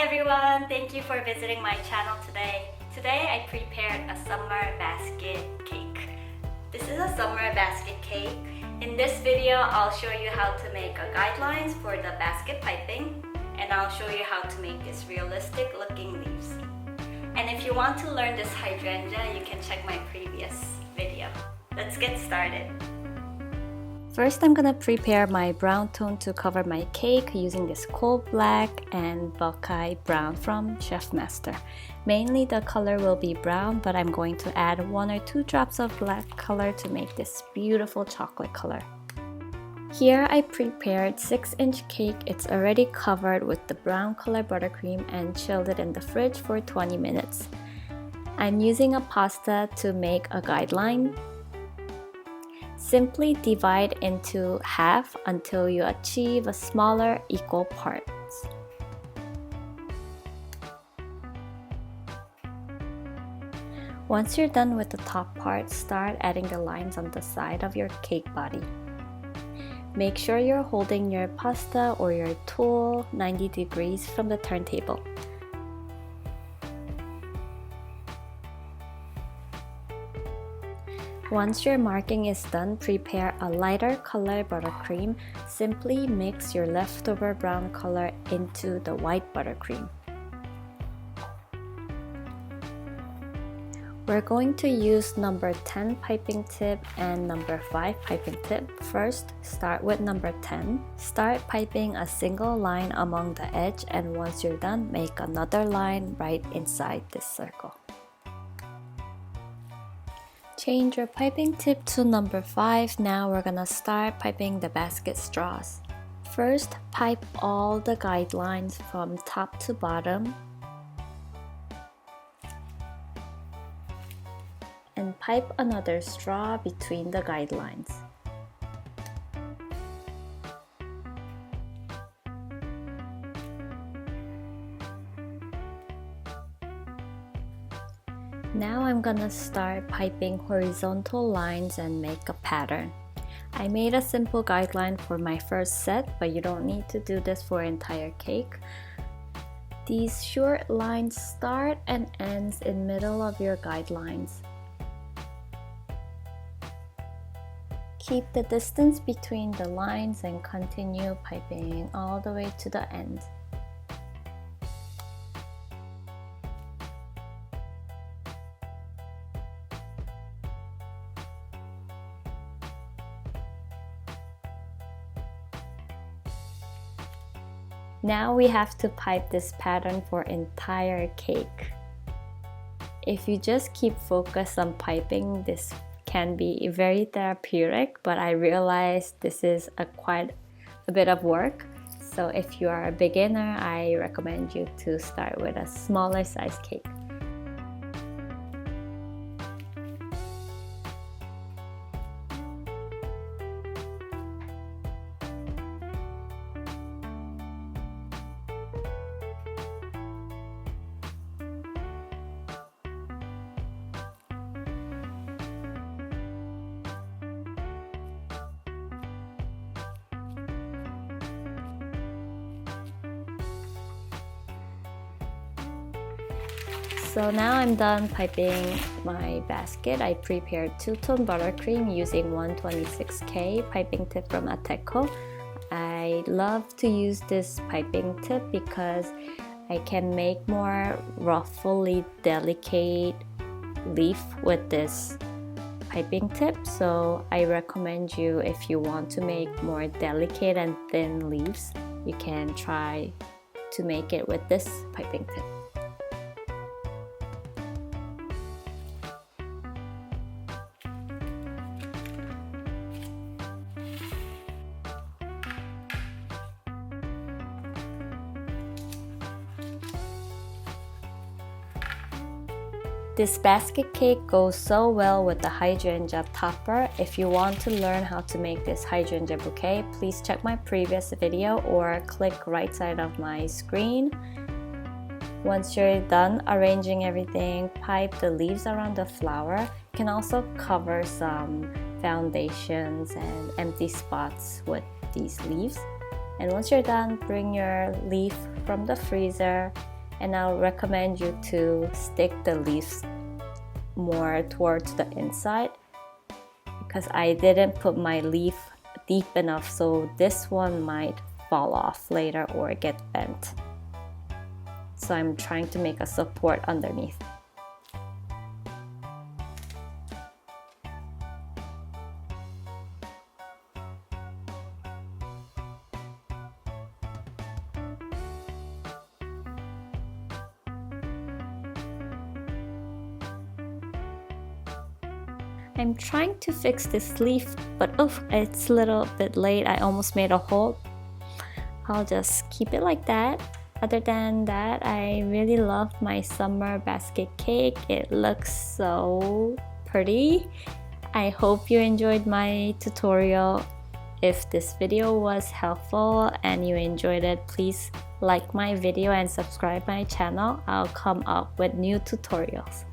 everyone! Thank you for visiting my channel today. Today I prepared a summer basket cake. This is a summer basket cake. In this video, I'll show you how to make guidelines for the basket piping, and I'll show you how to make these realistic looking leaves. And if you want to learn this hydrangea, you can check my previous video. Let's get started. First, I'm gonna prepare my brown tone to cover my cake using this coal black and buckeye brown from Chef Master. Mainly the color will be brown, but I'm going to add 1 or 2 drops of black color to make this beautiful chocolate color. Here I prepared 6-inch cake. It's already covered with the brown color buttercream and chilled it in the fridge for 20 minutes. I'm using a pasta to make a guideline. Simply divide into half until you achieve a smaller equal parts. Once you're done with the top part, start adding the lines on the side of your cake body. Make sure you're holding your pasta or your tool 90 degrees from the turntable. Once your marking is done, prepare a lighter color buttercream. Simply mix your leftover brown color into the white buttercream. We're going to use number 10 piping tip and number 5 piping tip. First, start with number 10. Start piping a single line along the edge, and once you're done, make another line right inside this circle. Change your piping tip to number 5. Now we're gonna start piping the basket straws. First, pipe all the guidelines from top to bottom. And pipe another straw between the guidelines. Now I'm gonna start piping horizontal lines and make a pattern. I made a simple guideline for my first set, but you don't need to do this for entire cake. These short lines start and ends in middle of your guidelines. Keep the distance between the lines and continue piping all the way to the end. Now we have to pipe this pattern for entire cake. If you just keep focused on piping, this can be very therapeutic, but I realized this is quite a bit of work. So if you are a beginner, I recommend you to start with a smaller size cake. So now I'm done piping my basket. I prepared 2-tone buttercream using 126K piping tip from Ateco. I love to use this piping tip because I can make more ruffly, delicate leaf with this piping tip. So I recommend you, if you want to make more delicate and thin leaves, you can try to make it with this piping tip. This basket cake goes so well with the hydrangea topper. If you want to learn how to make this hydrangea bouquet, please check my previous video or click right side of my screen. Once you're done arranging everything, pipe the leaves around the flower. You can also cover some foundations and empty spots with these leaves. And once you're done, bring your leaf from the freezer and I'll recommend you to stick the leaves more towards the inside because I didn't put my leaf deep enough, so this one might fall off later or get bent. So I'm trying to make a support underneath. I'm trying to fix this leaf, but it's a little bit late. I almost made a hole. I'll just keep it like that. Other than that, I really love my summer basket cake. It looks so pretty. I hope you enjoyed my tutorial. If this video was helpful and you enjoyed it, please like my video and subscribe my channel. I'll come up with new tutorials.